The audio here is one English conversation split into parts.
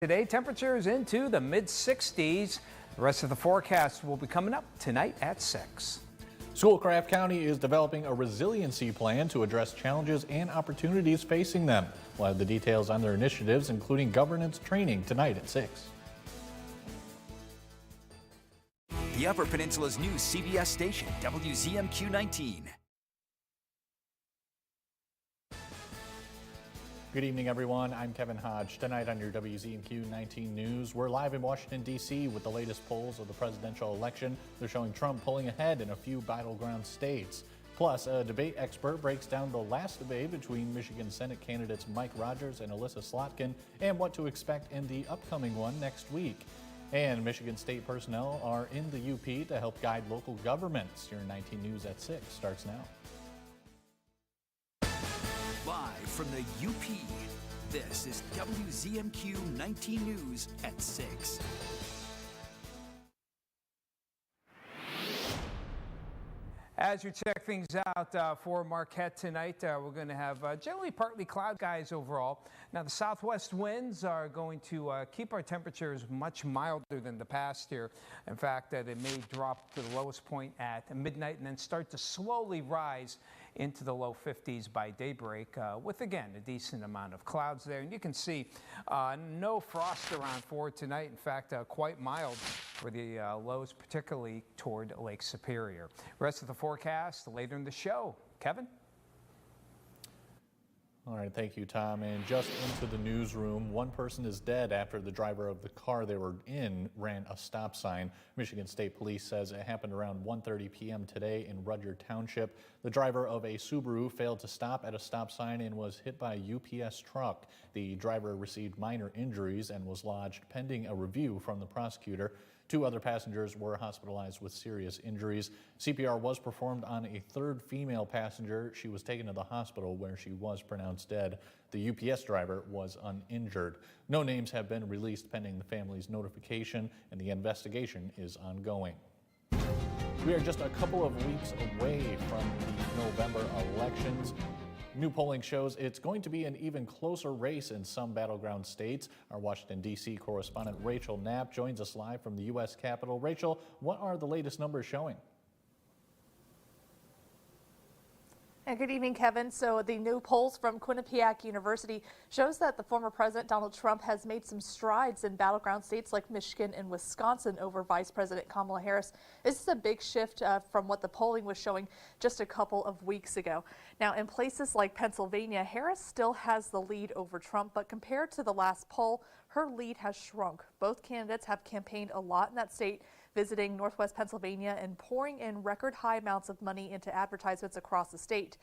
Today, temperatures into the mid-60s. The rest of the forecast will be coming up tonight at 6. Schoolcraft County is developing a resiliency plan to address challenges and opportunities facing them. We'll have the details on their initiatives, including governance training, tonight at 6. The Upper Peninsula's new CBS station, WZMQ 19. Good evening, everyone. I'm Kevin Hodge. Tonight on your WZMQ 19 News, we're live in Washington, D.C. with the latest polls of the presidential election. They're showing Trump pulling ahead in a few battleground states. Plus, a debate expert breaks down the last debate between Michigan Senate candidates Mike Rogers and Alyssa Slotkin and what to expect in the upcoming one next week. And Michigan State personnel are in the UP to help guide local governments. Your 19 News at 6 starts now. Live from the UP, this is WZMQ 19 News at 6. As we check things out for Marquette tonight, we're going to have generally partly cloudy skies overall. Now, the southwest winds are going to keep our temperatures much milder than the past year. In fact, they may drop to the lowest point at midnight and then start to slowly rise into the low 50s by daybreak with, again, a decent amount of clouds there. And you can see no frost around for tonight. In fact, quite mild for the lows, particularly toward Lake Superior. Rest of the forecast later in the show. Kevin? All right, thank you, Tom. And just into the newsroom, one person is dead after the driver of the car they were in ran a stop sign. Michigan State Police says it happened around 1:30 p.m. today in Rudyard Township. The driver of a Subaru failed to stop at a stop sign and was hit by a UPS truck. The driver received minor injuries and was lodged pending a review from the prosecutor. 2 other passengers were hospitalized with serious injuries. CPR was performed on a third female passenger. She was taken to the hospital where she was pronounced dead. The UPS driver was uninjured. No names have been released pending the family's notification, and the investigation is ongoing. We are just a couple of weeks away from the November elections. New polling shows it's going to be an even closer race in some battleground states. Our Washington, D.C. correspondent Rachel Knapp joins us live from the U.S. Capitol. Rachel, what are the latest numbers showing? Good evening, Kevin. So the new polls from Quinnipiac University shows that the former President Donald Trump has made some strides in battleground states like Michigan and Wisconsin over Vice President Kamala Harris. This is a big shift from what the polling was showing just a couple of weeks ago. Now, in places like Pennsylvania, Harris still has the lead over Trump, but compared to the last poll, her lead has shrunk. Both candidates have campaigned a lot in that state, visiting Northwest Pennsylvania and pouring in record high amounts of money into advertisements across the state.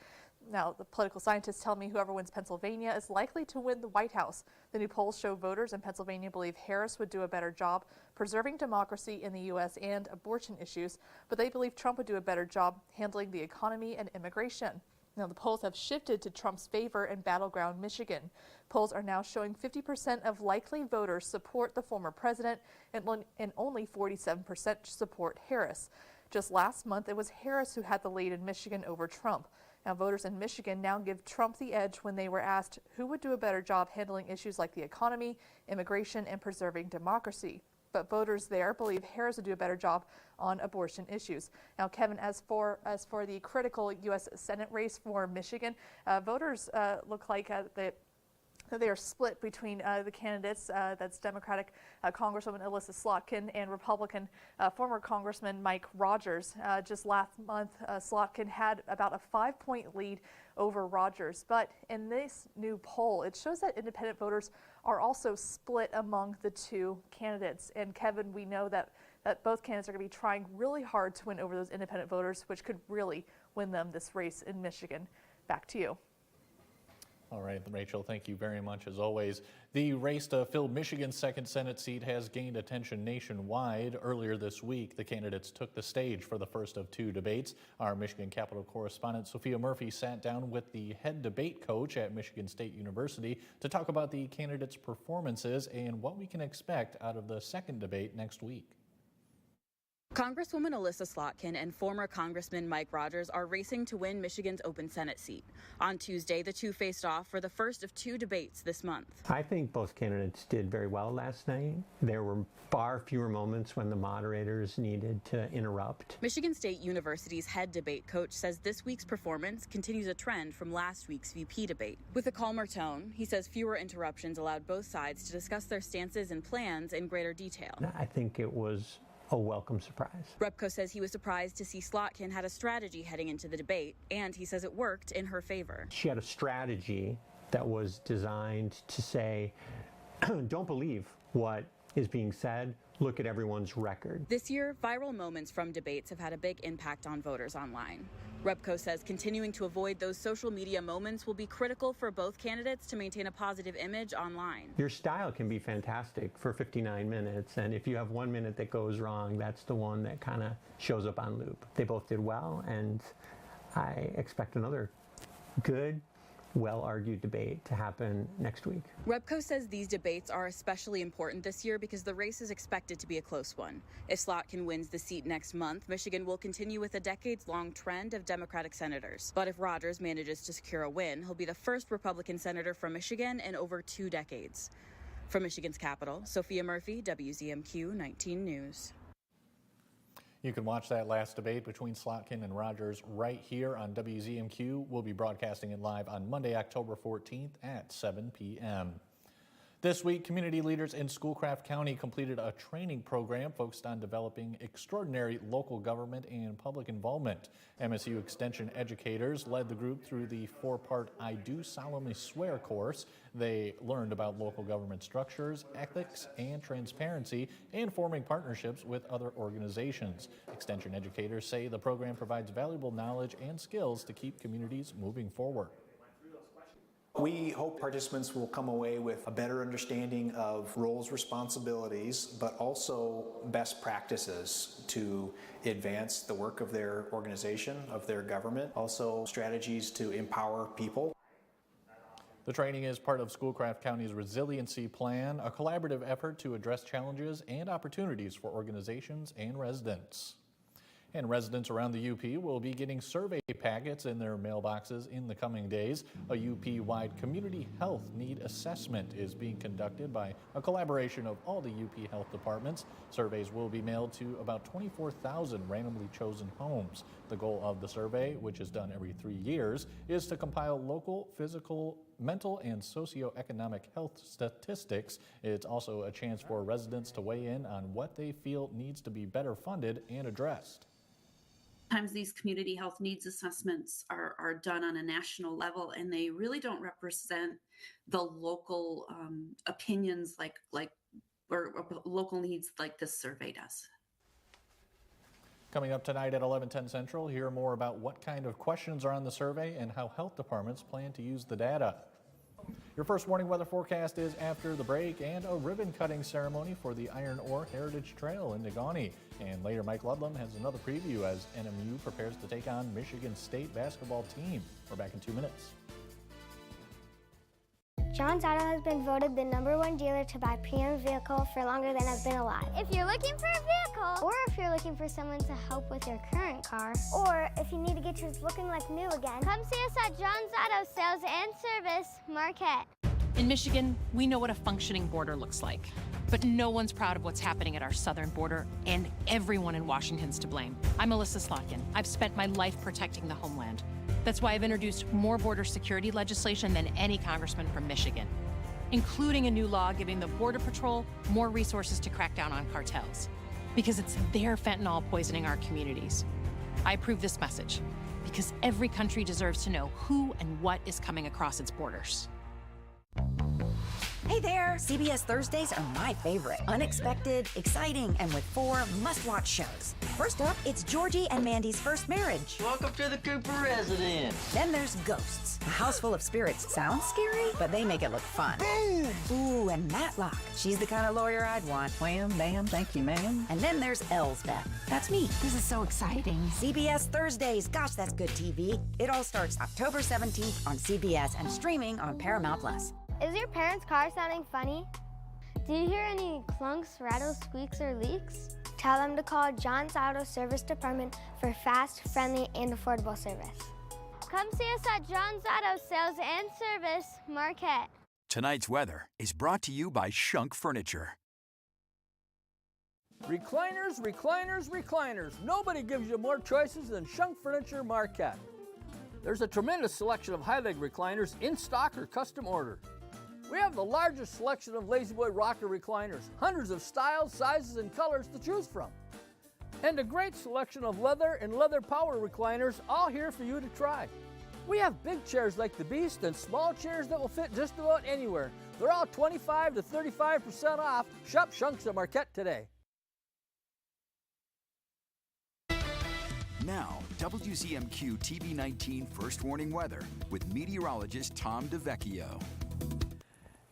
Now, the political scientists tell me whoever wins Pennsylvania is likely to win the White House. The new polls show voters in Pennsylvania believe Harris would do a better job preserving democracy in the U.S. and abortion issues, but they believe Trump would do a better job handling the economy and immigration. Now, the polls have shifted to Trump's favor in battleground Michigan. Polls are now showing 50% of likely voters support the former president and only 47% support Harris. Just last month, it was Harris who had the lead in Michigan over Trump. Now, voters in Michigan now give Trump the edge when they were asked who would do a better job handling issues like the economy, immigration, and preserving democracy. But voters there believe Harris would do a better job on abortion issues. Now, Kevin, as for the critical U.S. Senate race for Michigan, voters look like they are split between the candidates. That's Democratic Congresswoman Alyssa Slotkin and Republican former Congressman Mike Rogers. Just last month, Slotkin had about a 5-point lead over Rogers. But in this new poll, it shows that independent voters are also split among the 2 candidates. And Kevin, we know that both candidates are going to be trying really hard to win over those independent voters, which could really win them this race in Michigan. Back to you. All right, Rachel, thank you very much as always. The race to fill Michigan's 2nd Senate seat has gained attention nationwide. Earlier this week, the candidates took the stage for the first of 2 debates. Our Michigan Capitol correspondent Sophia Murphy sat down with the head debate coach at Michigan State University to talk about the candidates' performances and what we can expect out of the second debate next week. Congresswoman Alyssa Slotkin and former Congressman Mike Rogers are racing to win Michigan's open Senate seat. On Tuesday, the two faced off for the first of two debates this month. I think both candidates did very well last night. There were far fewer moments when the moderators needed to interrupt. Michigan State University's head debate coach says this week's performance continues a trend from last week's VP debate. With a calmer tone, he says fewer interruptions allowed both sides to discuss their stances and plans in greater detail. I think it was a welcome surprise. Repko says he was surprised to see Slotkin had a strategy heading into the debate, and he says it worked in her favor. She had a strategy that was designed to say, don't believe what is being said, look at everyone's record. This year, viral moments from debates have had a big impact on voters online. Repko says continuing to avoid those social media moments will be critical for both candidates to maintain a positive image online. Your style can be fantastic for 59 minutes, and if you have 1 minute that goes wrong, that's the one that kind of shows up on loop. They both did well, and I expect another good, well-argued debate to happen next week. Repko says these debates are especially important this year because the race is expected to be a close one. If Slotkin wins the seat next month, Michigan will continue with a decades-long trend of Democratic senators. But if Rogers manages to secure a win, he'll be the first Republican senator from Michigan in over 2 decades. From Michigan's capital, Sophia Murphy, WZMQ 19 News. You can watch that last debate between Slotkin and Rogers right here on WZMQ. We'll be broadcasting it live on Monday, October 14th at 7 p.m. This week, community leaders in Schoolcraft County completed a training program focused on developing extraordinary local government and public involvement. MSU Extension educators led the group through the 4-part I Do Solemnly Swear course. They learned about local government structures, ethics, and transparency, and forming partnerships with other organizations. Extension educators say the program provides valuable knowledge and skills to keep communities moving forward. We hope participants will come away with a better understanding of roles, responsibilities, but also best practices to advance the work of their organization, of their government, also strategies to empower people. The training is part of Schoolcraft County's Resiliency Plan, a collaborative effort to address challenges and opportunities for organizations and residents. And residents around the UP will be getting survey packets in their mailboxes in the coming days. A UP-wide community health need assessment is being conducted by a collaboration of all the UP health departments. Surveys will be mailed to about 24,000 randomly chosen homes. The goal of the survey, which is done every 3 years, is to compile local, physical, mental, and socioeconomic health statistics. It's also a chance for residents to weigh in on what they feel needs to be better funded and addressed. Sometimes these community health needs assessments are done on a national level, and they really don't represent the local opinions or local needs like this survey does. Coming up tonight at 11:10 Central, hear more about what kind of questions are on the survey and how health departments plan to use the data. Your first warning weather forecast is after the break, and a ribbon cutting ceremony for the Iron Ore Heritage Trail in Negaunee. And later, Mike Ludlam has another preview as NMU prepares to take on Michigan State basketball team. We're back in 2 minutes. John's Auto has been voted the #1 dealer to buy premium vehicle for longer than I've been alive. If you're looking for a vehicle, or if you're looking for someone to help with your current car, or if you need to get yours looking like new again, come see us at John's Auto Sales and Service, Marquette. In Michigan, we know what a functioning border looks like, but no one's proud of what's happening at our southern border, and everyone in Washington's to blame. I'm Alyssa Slotkin. I've spent my life protecting the homeland. That's why I've introduced more border security legislation than any congressman from Michigan, including a new law giving the Border Patrol more resources to crack down on cartels, because it's their fentanyl poisoning our communities. I approve this message because every country deserves to know who and what is coming across its borders. Hey there! CBS Thursdays are my favorite. Unexpected, exciting, and with 4 must-watch shows. First up, it's Georgie and Mandy's first marriage. Welcome to the Cooper residence. Then there's Ghosts, a house full of spirits. Sounds scary, but they make it look fun. Boom! Ooh, and Matlock. She's the kind of lawyer I'd want. Wham, bam, thank you, ma'am. And then there's Elsbeth. That's me. This is so exciting. CBS Thursdays. Gosh, that's good TV. It all starts October 17th on CBS and streaming on Paramount+. Is your parents' car sounding funny? Do you hear any clunks, rattles, squeaks, or leaks? tell them to call John's Auto Service Department for fast, friendly, and affordable service. Come see us at John's Auto Sales and Service, Marquette. Tonight's weather is brought to you by Shunk Furniture. Recliners, recliners, recliners. Nobody gives you more choices than Shunk Furniture Marquette. There's a tremendous selection of high-leg recliners in stock or custom order. We have the largest selection of La-Z-Boy rocker recliners, hundreds of styles, sizes, and colors to choose from. And a great selection of leather and leather power recliners, all here for you to try. We have big chairs like the Beast and small chairs that will fit just about anywhere. They're all 25 to 35% off. Shop Shunks at Marquette today. Now, WZMQ TV19 First Warning Weather with meteorologist Tom DeVecchio.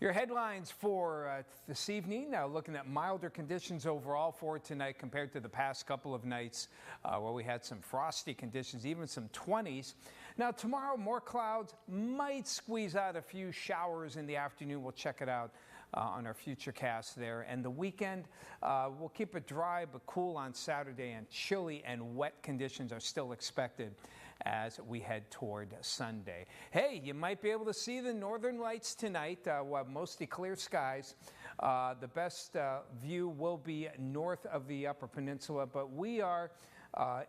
Your headlines for this evening, looking at milder conditions overall for tonight compared to the past couple of nights where we had some frosty conditions, even some 20s. Now tomorrow, more clouds, might squeeze out a few showers in the afternoon. We'll check it out on our future cast there. And the weekend, we'll keep it dry but cool on Saturday, and chilly and wet conditions are still expected as we head toward Sunday. Hey, you might be able to see the northern lights tonight. We'll have mostly clear skies. The best view will be north of the Upper Peninsula, but we are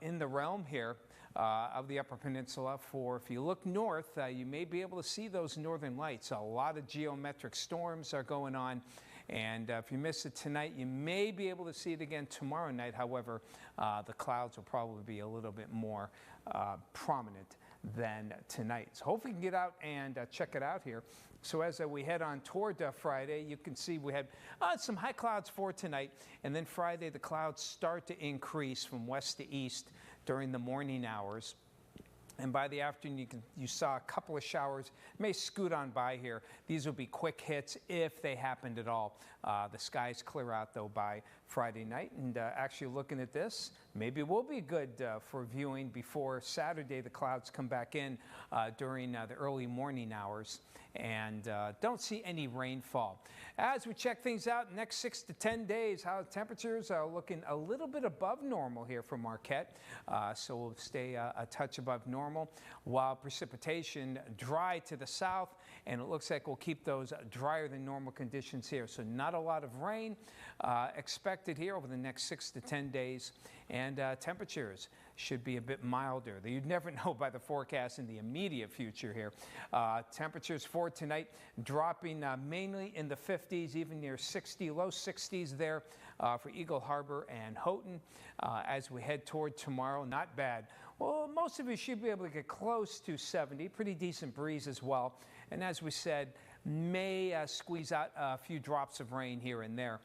in the realm here of the Upper Peninsula. For if you look north, you may be able to see those northern lights. A lot of geometric storms are going on. And if you miss it tonight, you may be able to see it again tomorrow night. However, the clouds will probably be a little bit more prominent than tonight. So hopefully you can get out and check it out here. So as we head on toward Friday, you can see we had some high clouds for tonight. And then Friday, the clouds start to increase from west to east during the morning hours. And by the afternoon, you saw a couple of showers. May scoot on by here. These will be quick hits if they happened at all. The skies clear out, though, by Friday night. And actually looking at this, maybe it will be good for viewing before Saturday. The clouds come back in during the early morning hours. And don't see any rainfall. As we check things out, next 6 to 10 days, how temperatures are looking a little bit above normal here for Marquette. So we'll stay a touch above normal, while precipitation dry to the south, and it looks like we'll keep those drier than normal conditions here. So not a lot of rain expected here over the next 6 to 10 days, and temperatures should be a bit milder. You'd never know by the forecast in the immediate future here. Temperatures for tonight dropping mainly in the 50s, even near 60, low 60s there for Eagle Harbor and Houghton. As we head toward tomorrow, not bad. Well, most of you should be able to get close to 70, pretty decent breeze as well. And as we said, may squeeze out a few drops of rain here and there,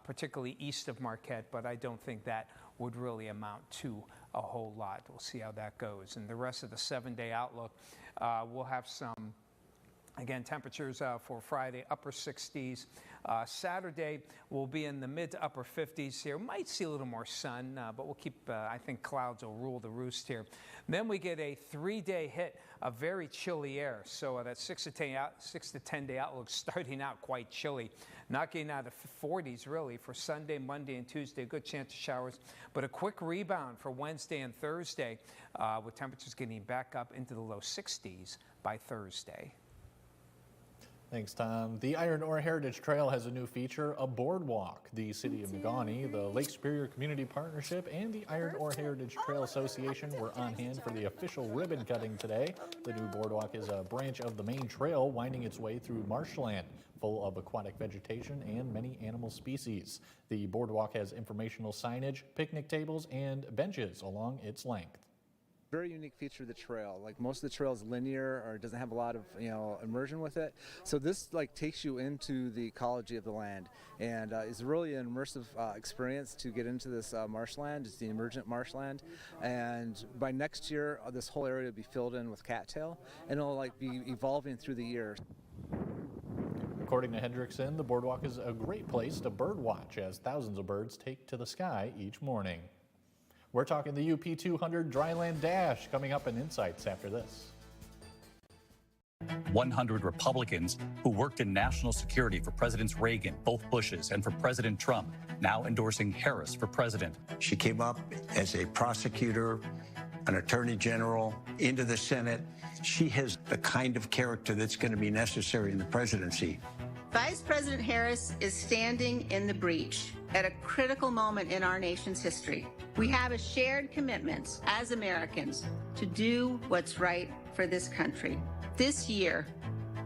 particularly east of Marquette, but I don't think that would really amount to a whole lot. We'll see how that goes. And the rest of the 7-day outlook, we'll have some, again, temperatures for Friday, upper 60s. Saturday, we'll be in the mid to upper 50s here. Might see a little more sun, but we'll keep, I think clouds will rule the roost here. Then we get a 3-day hit of very chilly air. So that 6 to 10 day outlook starting out quite chilly. Not getting out of 40s really for Sunday, Monday, and Tuesday. Good chance of showers, but a quick rebound for Wednesday and Thursday with temperatures getting back up into the low 60s by Thursday. Thanks, Tom. The Iron Ore Heritage Trail has a new feature, a boardwalk. The City of Negaunee, the Lake Superior Community Partnership, and the Iron Ore Heritage Trail Association were on hand for the official ribbon cutting today. The new boardwalk is a branch of the main trail winding its way through marshland, full of aquatic vegetation and many animal species. The boardwalk has informational signage, picnic tables, and benches along its length. Very unique feature of the trail. Like most of the trail is linear or doesn't have a lot of immersion with it. So this takes you into the ecology of the land, and is really an immersive experience to get into this marshland. It's the emergent marshland, and by next year this whole area will be filled in with cattail, and it'll be evolving through the years. According to Hendrickson, the boardwalk is a great place to bird watch as thousands of birds take to the sky each morning. We're talking the UP 200 Dryland Dash coming up in Insights after this. 100 Republicans who worked in national security for Presidents Reagan, both Bushes, and for President Trump now endorsing Harris for president. She came up as a prosecutor, an attorney general, into the Senate. She has the kind of character that's going to be necessary in the presidency. Vice President Harris is standing in the breach at a critical moment in our nation's history. We have a shared commitment as Americans to do what's right for this country. This year,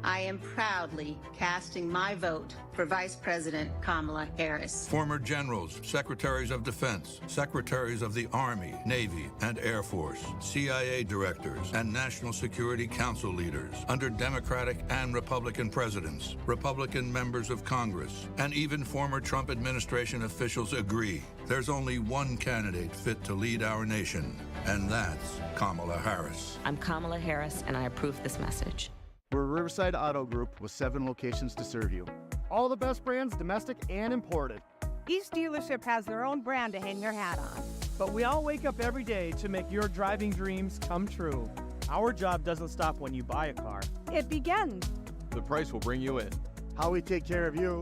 I am proudly casting my vote for Vice President Kamala Harris. Former generals, secretaries of defense, secretaries of the Army, Navy, and Air Force, CIA directors, and National Security Council leaders under Democratic and Republican presidents, Republican members of Congress, and even former Trump administration officials agree there's only one candidate fit to lead our nation, and that's Kamala Harris. I'm Kamala Harris, and I approve this message. We're Riverside Auto Group with 7 locations to serve you. All the best brands, domestic and imported. Each dealership has their own brand to hang your hat on. But we all wake up every day to make your driving dreams come true. Our job doesn't stop when you buy a car. It begins. The price will bring you in. How we take care of you.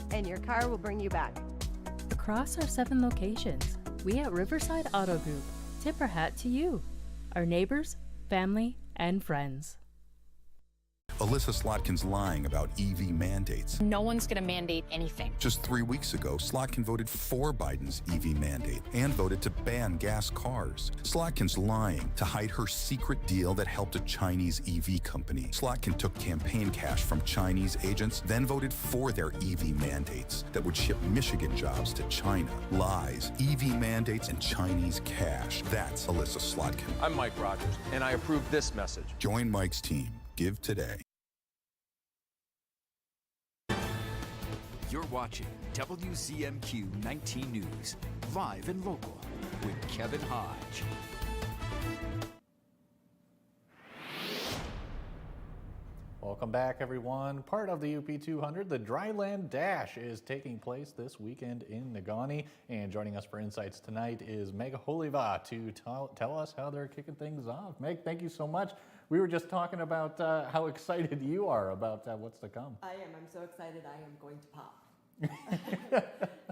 And your car will bring you back. Across our 7 locations, we at Riverside Auto Group tip our hat to you, our neighbors, family, and friends. Alyssa Slotkin's lying about EV mandates. No one's going to mandate anything. Just 3 weeks ago, Slotkin voted for Biden's EV mandate and voted to ban gas cars. Slotkin's lying to hide her secret deal that helped a Chinese EV company. Slotkin took campaign cash from Chinese agents, then voted for their EV mandates that would ship Michigan jobs to China. Lies, EV mandates, and Chinese cash. That's Alyssa Slotkin. I'm Mike Rogers, and I approve this message. Join Mike's team. Give today. You're watching WZMQ 19 News, live and local, with Kevin Hodge. Welcome back, everyone. Part of the UP 200, the Dryland Dash is taking place this weekend in Negaunee. And joining us for insights tonight is Meg Holiva to tell us how they're kicking things off. Meg, thank you so much. We were just talking about how excited you are about what's to come. I am. I'm so excited I am going to pop.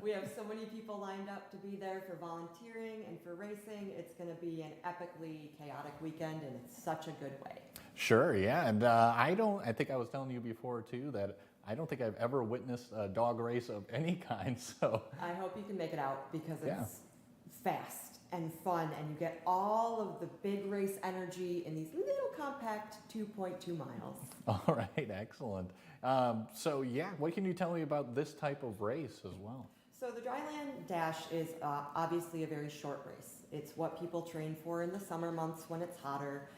We have so many people lined up to be there for volunteering and for racing. It's going to be an epically chaotic weekend, and it's such a good way. Sure, yeah. And I think I was telling you before, too, that I don't think I've ever witnessed a dog race of any kind. So I hope you can make it out because it's fast and fun, and you get all of the big race energy in these little compact 2.2 miles. All right, excellent. So yeah, what can you tell me about this type of race as well? So the Dryland Dash is obviously a very short race. It's what people train for in the summer months when it's hotter.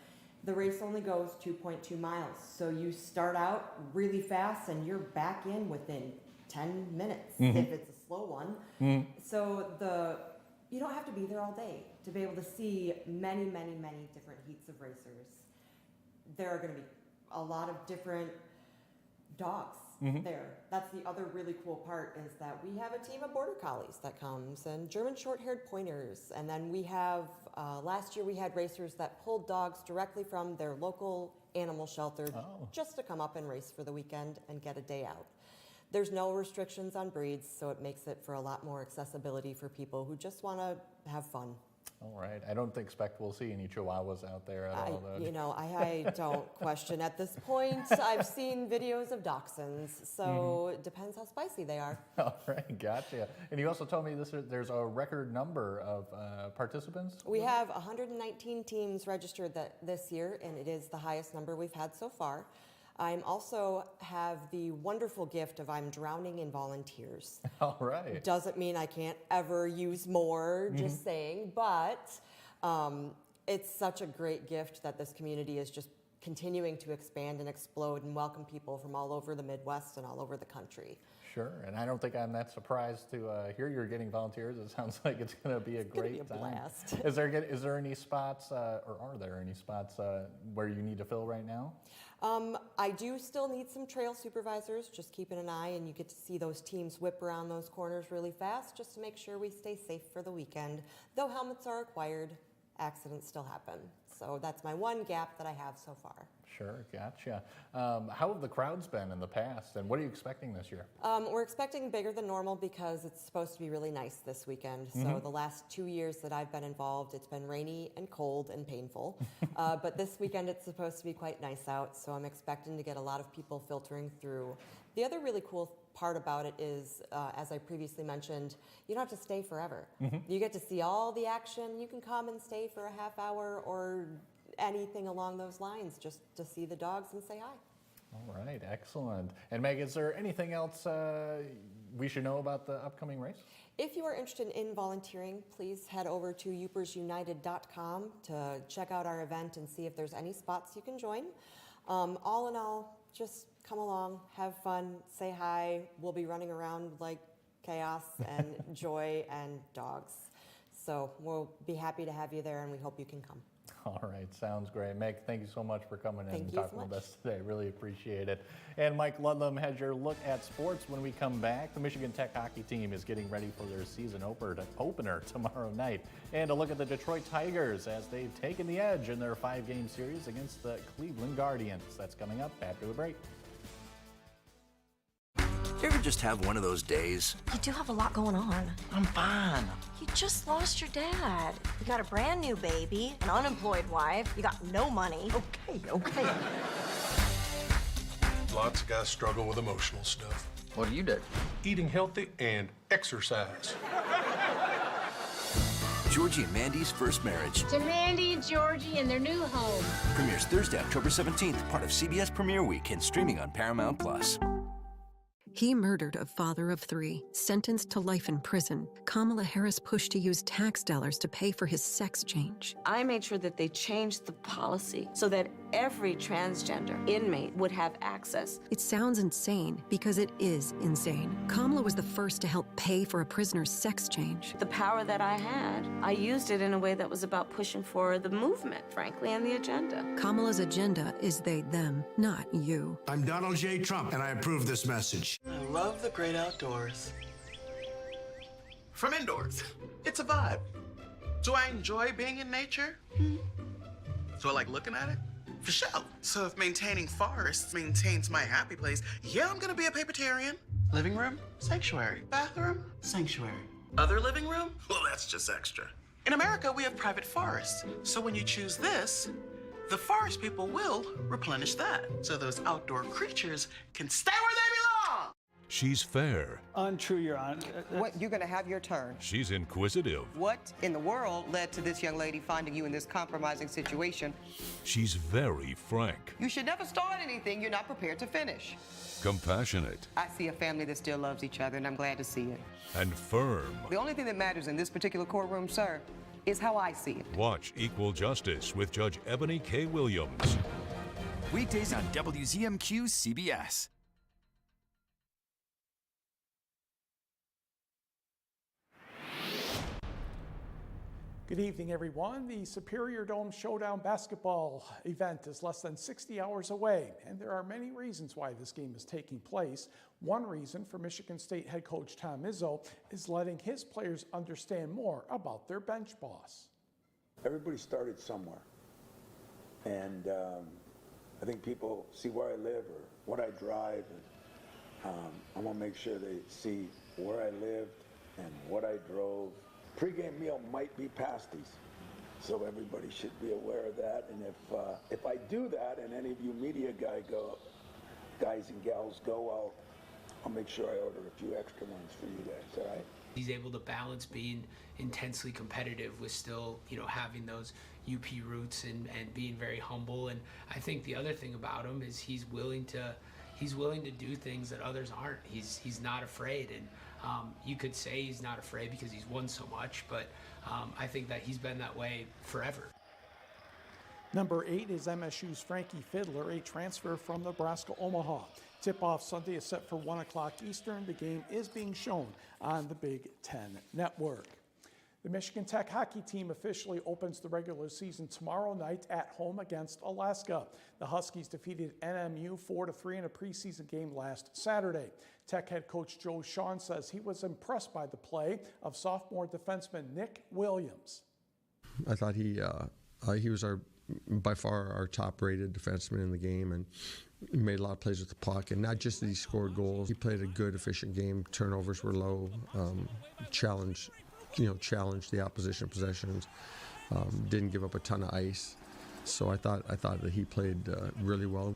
The race only goes 2.2 miles. So you start out really fast and you're back in within 10 minutes if it's a slow one. So you don't have to be there all day to be able to see many, many, many different heats of racers. There are going to be a lot of different dogs there. That's the other really cool part is that we have a team of border collies that comes and German short-haired pointers. And then we have, last year we had racers that pulled dogs directly from their local animal shelter just to come up and race for the weekend and get a day out. There's no restrictions on breeds, so it makes it for a lot more accessibility for people who just want to have fun. All right. I don't expect we'll see any chihuahuas out there at all, though. You know, I don't question at this point. I've seen videos of dachshunds, so it depends how spicy they are. All right, gotcha. And you also told me there's a record number of participants? We have 119 teams registered this year, and it is the highest number we've had so far. I also have the wonderful gift of I'm drowning in volunteers. All right. Doesn't mean I can't ever use more, just saying, but it's such a great gift that this community is just continuing to expand and explode and welcome people from all over the Midwest and all over the country. Sure, and I don't think I'm that surprised to hear you're getting volunteers. It sounds like it's going to be a great time. Blast. Is there any spots, or are there any spots where you need to fill right now? I do still need some trail supervisors, just keeping an eye, and you get to see those teams whip around those corners really fast just to make sure we stay safe for the weekend, though helmets are required. accidents still happen. So that's my one gap that I have so far. Sure, gotcha. How have the crowds been in the past, and what are you expecting this year? We're expecting bigger than normal because it's supposed to be really nice this weekend. So the last 2 years that I've been involved, it's been rainy and cold and painful. But this weekend it's supposed to be quite nice out, so I'm expecting to get a lot of people filtering through. The other really cool part about it is, as I previously mentioned, you don't have to stay forever. You get to see all the action. You can come and stay for a half hour or anything along those lines just to see the dogs and say hi. All right, excellent. And Meg, is there anything else we should know about the upcoming race? If you are interested in volunteering, please head over to youpersunited.com to check out our event and see if there's any spots you can join. All in all, just come along, have fun, say hi. We'll be running around like chaos and joy and dogs. So we'll be happy to have you there, and we hope you can come. All right, sounds great. Meg, thank you so much for coming in and you so talking with much. us today. Really appreciate it. And Mike Ludlam has your look at sports when we come back. The Michigan Tech hockey team is getting ready for their season opener tomorrow night. And a look at the Detroit Tigers as they've taken the edge in their 5-game series against the Cleveland Guardians. That's coming up after the break. You ever just have one of those days? You do have a lot going on. I'm fine. You just lost your dad. You got a brand new baby, an unemployed wife. You got no money. Okay. Lots of guys struggle with emotional stuff. What do you do? Eating healthy and exercise. Georgie and Mandy's First Marriage To Mandy and Georgie and their new home. premieres Thursday, October 17th, part of CBS Premiere Week and streaming on Paramount+. He murdered a father of 3, sentenced to life in prison. Kamala Harris pushed to use tax dollars to pay for his sex change. I made sure that they changed the policy so that every transgender inmate would have access. It sounds insane because it is insane. Kamala was the first to help pay for a prisoner's sex change. The power that I had, I used it in a way that was about pushing for the movement, frankly, and the agenda. Kamala's agenda is they, them, not you. I'm Donald J. Trump, and I approve this message. I love the great outdoors. From indoors, it's a vibe. Do I enjoy being in nature? Do I like looking at it? For sure. So if maintaining forests maintains my happy place, yeah, I'm gonna be a papertarian. Living room, sanctuary. Bathroom, sanctuary. Other living room? Well, that's just extra. In America, we have private forests. So when you choose this, the forest people will replenish that. So those outdoor creatures can stay where they belong. She's fair. Untrue, Your Honor. What, you're going to have your turn. She's inquisitive. What in the world led to this young lady finding you in this compromising situation? She's very frank. You should never start anything you're not prepared to finish. Compassionate. I see a family that still loves each other, and I'm glad to see it. And firm. The only thing that matters in this particular courtroom, sir, is how I see it. Watch Equal Justice with Judge Ebony K. Williams. Weekdays on WZMQ CBS. Good evening, everyone. The Superior Dome Showdown basketball event is less than 60 hours away, and there are many reasons why this game is taking place. One reason for Michigan State head coach Tom Izzo is letting his players understand more about their bench boss. Everybody started somewhere, and I think people see where I live or what I drive, and I want to make sure they see where I lived and what I drove. Pre-game meal might be pasties, so everybody should be aware of that. And if I do that, and any of you media guys and gals go, I'll make sure I order a few extra ones for you guys. All right? He's able to balance being intensely competitive with still, having those UP roots and being very humble. And I think the other thing about him is he's willing to do things that others aren't. He's not afraid, and you could say he's not afraid because he's won so much, but I think that he's been that way forever. Number 8 is MSU's Frankie Fiddler, a transfer from Nebraska Omaha. Tip-off Sunday is set for 1 o'clock Eastern. The game is being shown on the Big Ten Network. The Michigan Tech hockey team officially opens the regular season tomorrow night at home against Alaska. The Huskies defeated NMU 4-3 in a preseason game last Saturday. Tech head coach Joe Shawn says he was impressed by the play of sophomore defenseman Nick Williams. I thought he was by far our top-rated defenseman in the game, and made a lot of plays with the puck. And not just that he scored goals, he played a good, efficient game. Turnovers were low. Challenged the opposition possessions. Didn't give up a ton of ice. So I thought that he played really well.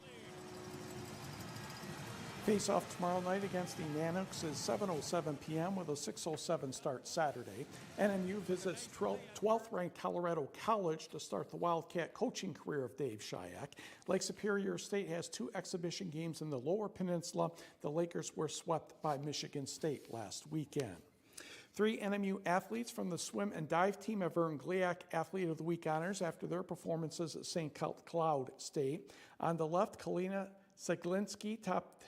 Face-off tomorrow night against the Nanooks is 7:07 p.m. with a 6:07 start Saturday. NMU visits 12th-ranked Colorado College to start the Wildcat coaching career of Dave Shayak. Lake Superior State has 2 exhibition games in the Lower Peninsula. The Lakers were swept by Michigan State last weekend. 3 NMU athletes from the swim and dive team have earned GLIAC Athlete of the Week honors after their performances at St. Cloud State. On the left, Kalina Seglinski topped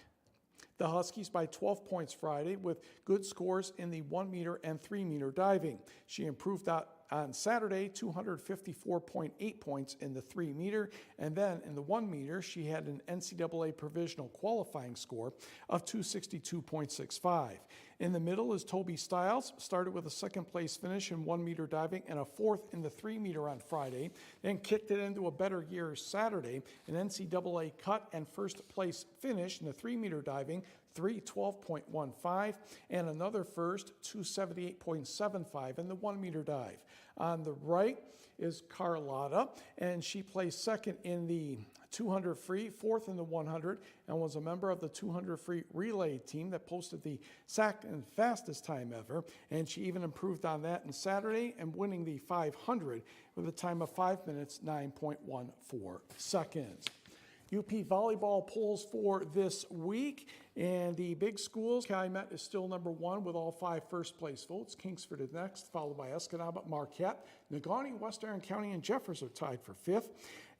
the Huskies by 12 points Friday with good scores in the 1 meter and 3 meter diving. She improved on Saturday, 254.8 points in the 3 meter, and then in the 1 meter, she had an NCAA provisional qualifying score of 262.65. In the middle is Toby Stiles, started with a 2nd place finish in 1 meter diving and a 4th in the 3 meter on Friday, then kicked it into a better gear Saturday, an NCAA cut and 1st place finish in the 3 meter diving, 312.15, and another first, 278.75 in the 1 meter dive. On the right is Carlotta, and she placed 2nd in the 200 free, 4th in the 100, and was a member of the 200 free relay team that posted the second fastest time ever. And she even improved on that on Saturday and winning the 500 with a time of 5 minutes, 9.14 seconds. UP volleyball polls for this week, and the big schools, Calumet is still number 1 with all 5 first-place votes. Kingsford is next, followed by Escanaba, Marquette. Negaunee, West Aaron County, and Jeffers are tied for 5th.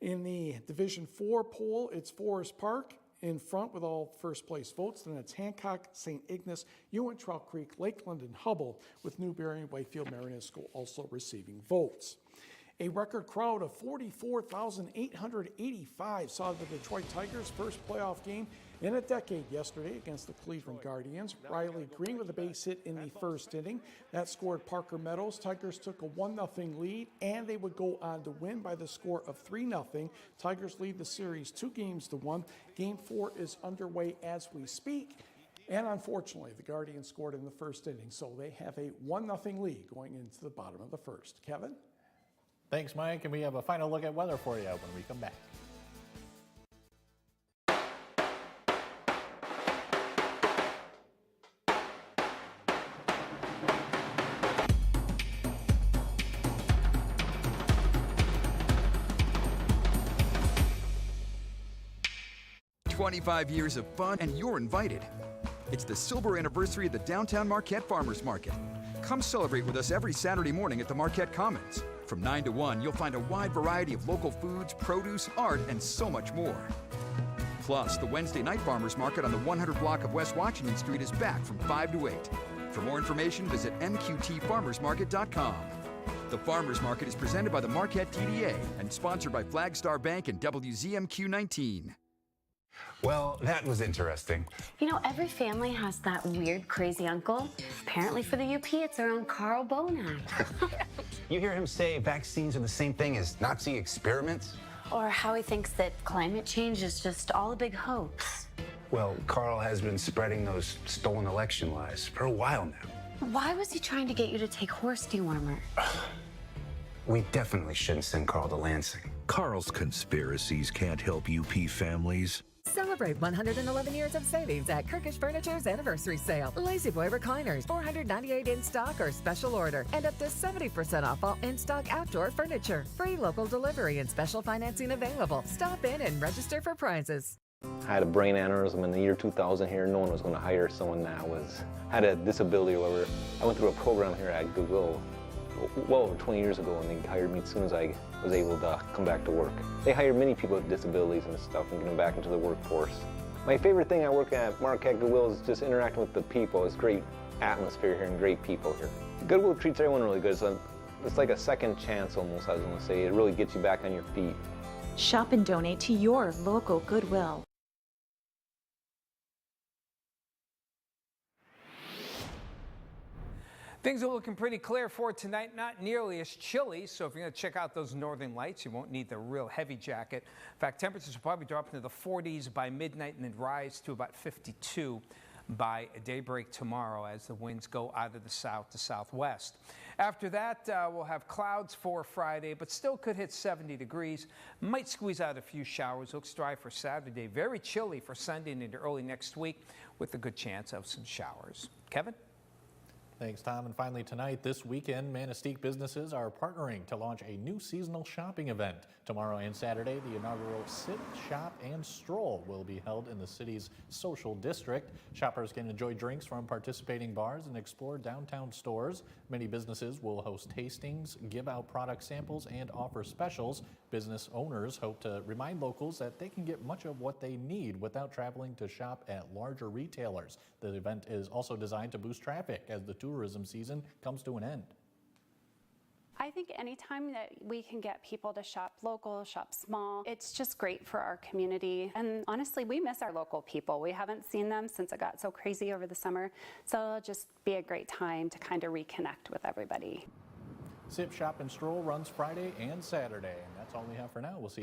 In the Division 4 poll, it's Forest Park in front with all first-place votes. Then it's Hancock, St. Ignace, Ewan, Trout Creek, Lakeland, and Hubble, with Newberry and Whitefield Marinesco also receiving votes. A record crowd of 44,885 saw the Detroit Tigers' first playoff game in a decade yesterday against the Cleveland Guardians. Riley Green with a base hit in the 1st inning. That scored Parker Meadows. Tigers took a 1-0 lead, and they would go on to win by the score of 3-0. Tigers lead the series 2-1. Game 4 is underway as we speak. And unfortunately, the Guardians scored in the 1st inning, so they have a 1-0 lead going into the bottom of the 1st. Kevin? Thanks, Mike, and we have a final look at weather for you when we come back. "25 years of fun, and you're invited. It's the silver anniversary of the Downtown Marquette Farmers Market. Come celebrate with us every Saturday morning at the Marquette Commons. From 9 to 1, you'll find a wide variety of local foods, produce, art, and so much more. Plus, the Wednesday night farmers market on the 100 block of West Washington Street is back from 5 to 8. For more information, visit mqtfarmersmarket.com. The Farmers Market is presented by the Marquette TDA and sponsored by Flagstar Bank and WZMQ 19. Well, that was interesting. You know, every family has that weird, crazy uncle. Apparently for the UP, it's our own Carl Bonac. You hear him say vaccines are the same thing as Nazi experiments? Or how he thinks that climate change is just all a big hoax. Well, Carl has been spreading those stolen election lies for a while now. Why was he trying to get you to take horse dewormer? We definitely shouldn't send Carl to Lansing. Carl's conspiracies can't help UP families. Celebrate 111 years of savings at Kirkish Furniture's anniversary sale. Lazy Boy recliners, 498 in stock or special order, and up to 70% off all in-stock outdoor furniture. Free local delivery and special financing available. Stop in and register for prizes. I had a brain aneurysm in the year 2000 here. No one was going to hire someone that had a disability or whatever. I went through a program here at Goodwill well over 20 years ago, and they hired me as soon as I was able to come back to work. They hire many people with disabilities and stuff and get them back into the workforce. My favorite thing I work at Marquette Goodwill is just interacting with the people. It's great atmosphere here and great people here. Goodwill treats everyone really good. It's like a second chance almost, I was going to say. It really gets you back on your feet. Shop and donate to your local Goodwill. Things are looking pretty clear for tonight, not nearly as chilly, so if you're going to check out those northern lights, you won't need the real heavy jacket. In fact, temperatures will probably drop into the 40s by midnight and then rise to about 52 by daybreak tomorrow as the winds go out of the south to southwest. After that, we'll have clouds for Friday, but still could hit 70 degrees. Might squeeze out a few showers. Looks dry for Saturday. Very chilly for Sunday and into early next week with a good chance of some showers. Kevin? Thanks, Tom. And finally tonight, this weekend, Manistee businesses are partnering to launch a new seasonal shopping event. Tomorrow and Saturday, the inaugural Sit, Shop, and Stroll will be held in the city's social district. Shoppers can enjoy drinks from participating bars and explore downtown stores. Many businesses will host tastings, give out product samples, and offer specials. Business owners hope to remind locals that they can get much of what they need without traveling to shop at larger retailers. The event is also designed to boost traffic as the tourism season comes to an end. I think anytime that we can get people to shop local, shop small, it's just great for our community. And honestly, we miss our local people. We haven't seen them since it got so crazy over the summer. So it'll just be a great time to kind of reconnect with everybody. Sit, Shop, and Stroll runs Friday and Saturday. And that's all we have for now. We'll see you